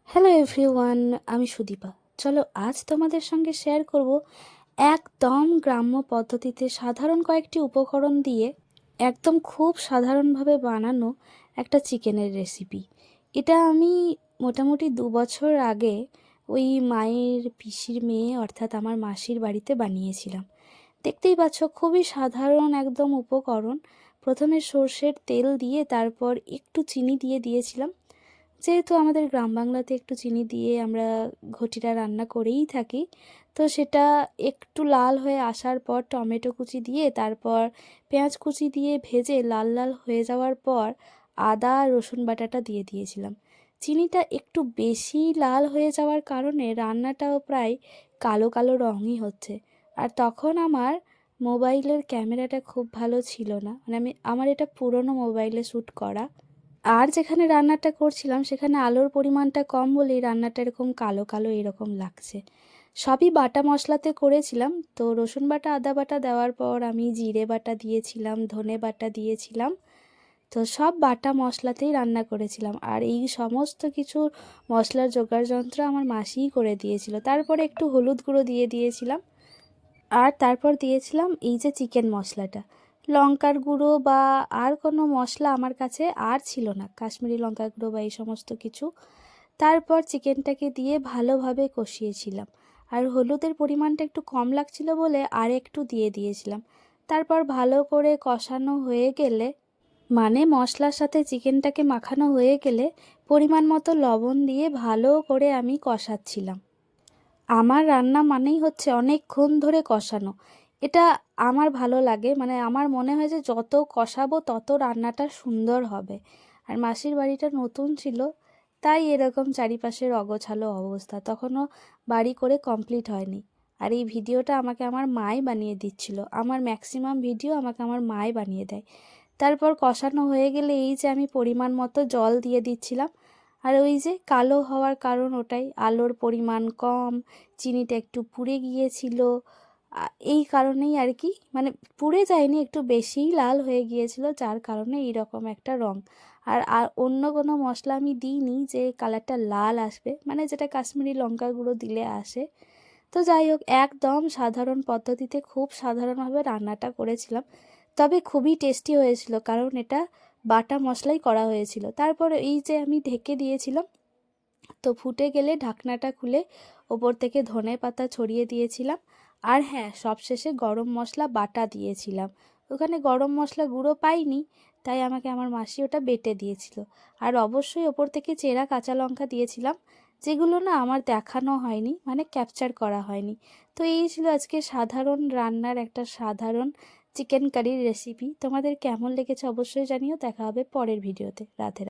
Hello everyone, আমি সুদীপা। চলো আজ তোমাদের সঙ্গে শেয়ার করব একদম গ্রাম্য পদ্ধতিতে সাধারণ কয়েকটি উপকরণ দিয়ে একদম খুব সাধারণভাবে বানানো একটা চিকেনের রেসিপি। এটা আমি মোটামুটি 2 বছর আগে ওই মায়ের পিসির মেয়ে অর্থাৎ আমার মাসির বাড়িতে বানিয়েছিলাম। দেখতেই পাচ্ছ খুবই সাধারণ একদম উপকরণ। প্রথমে সর্ষের তেল দিয়ে তারপর একটু চিনি দিয়ে দিয়েছিলাম। যেহেতু আমাদের গ্রাম বাংলাতে একটু চিনি দিয়ে আমরা ঘটিটা রান্না করেই থাকি, তো সেটা একটু লাল হয়ে আসার পর টমেটো কুচি দিয়ে তারপর পেঁয়াজ কুচি দিয়ে ভেজে লাল লাল হয়ে যাওয়ার পর আদা রসুন বাটাটা দিয়ে দিয়েছিলাম। চিনিটা একটু বেশি লাল হয়ে যাওয়ার কারণে রান্নাটাও প্রায় কালো কালো রঙই হচ্ছে। আর তখন আমার মোবাইলের ক্যামেরাটা খুব ভালো ছিল না, মানে আমার এটা পুরনো মোবাইলে শ্যুট করা। আর যেখানে রান্নাটা করছিলাম সেখানে আলোর পরিমাণটা কম বলেই রান্নাটা এরকম কালো কালো এরকম লাগছে। সবই বাটা মশলাতে করেছিলাম, তো রসুন বাটা আদা বাটা দেওয়ার পর আমি জিরে বাটা দিয়েছিলাম, ধনে বাটা দিয়েছিলাম। তো সব বাটা মশলাতেই রান্না করেছিলাম, আর এই সমস্ত কিছু মশলার জোগাড় যন্ত্র আমার মাসিই করে দিয়েছিল। তারপরে একটু হলুদ গুঁড়ো দিয়ে দিয়েছিলাম, আর তারপর দিয়েছিলাম এই যে চিকেন মশলাটা। লঙ্কার গুঁড়ো বা আর কোনো মশলা আমার কাছে আর ছিল না, কাশ্মীরি লঙ্কার গুঁড়ো বা এই সমস্ত কিছু। তারপর চিকেনটাকে দিয়ে ভালোভাবে কষিয়েছিলাম, আর হলুদের পরিমাণটা একটু কম লাগছিল বলে আর একটু দিয়ে দিয়েছিলাম। তারপর ভালো করে কষানো হয়ে গেলে, মানে মশলার সাথে চিকেনটাকে মাখানো হয়ে গেলে পরিমাণ মতো লবণ দিয়ে ভালো করে আমি কষাচ্ছিলাম। আমার রান্না মানেই হচ্ছে অনেকক্ষণ ধরে কষানো। এটা আমার ভালো লাগে, মানে আমার মনে হয় যে যত কষাবো তত রান্নাটা সুন্দর হবে। আর মাসির বাড়িটা নতুন ছিল, তাই এরকম চারিপাশের অগোছালো অবস্থা, তখনও বাড়ি করে কমপ্লিট হয়নি। আর এই ভিডিওটা আমাকে আমার মাই বানিয়ে দিচ্ছিল, আমার ম্যাক্সিমাম ভিডিও আমাকে আমার মাই বানিয়ে দেয়। তারপর কষানো হয়ে গেলে এই যে আমি পরিমাণ মতো জল দিয়ে দিচ্ছিলাম। আর ওই যে কালো হওয়ার কারণ ওটাই, আলোর পরিমাণ কম, চিনিটা একটু পুড়ে গিয়েছিল। এই কারণেই আর কি, মানে পুড়ে যায়নি, একটু বেশিই লাল হয়ে গিয়েছিল, যার কারণে এইরকম একটা রং। আর আর অন্য কোনো মশলা আমি দিইনি যে কালারটা লাল আসবে, মানে যেটা কাশ্মীরি লঙ্কা গুঁড়ো দিলে আসে। তো যাই হোক, একদম সাধারণ পদ্ধতিতে খুব সাধারণভাবে রান্নাটা করেছিলাম, তবে খুবই টেস্টি হয়েছিল, কারণ এটা বাটা মশলাই করা হয়েছিল। তারপর এই যে আমি ঢেকে দিয়েছিলাম, তো ফুটে গেলে ঢাকনাটা খুলে ওপর থেকে ধনে পাতা ছড়িয়ে দিয়েছিলাম। আর হ্যাঁ, সবশেষে গরম মশলা বাটা দিয়েছিলাম। ওখানে গরম মশলা গুঁড়ো পাইনি, তাই আমাকে আমার মাসি ওটা বেটে দিয়েছিল। আর অবশ্যই ওপর থেকে চেরা কাঁচা লঙ্কা দিয়েছিলাম, যেগুলো না আমার দেখানো হয়নি, মানে ক্যাপচার করা হয়নি। তো এই ছিল আজকে সাধারণ রান্নার একটা সাধারণ চিকেন কারির রেসিপি। তোমাদের কেমন লেগেছে অবশ্যই জানিও। দেখা হবে পরের ভিডিওতে। রাধে রাধে।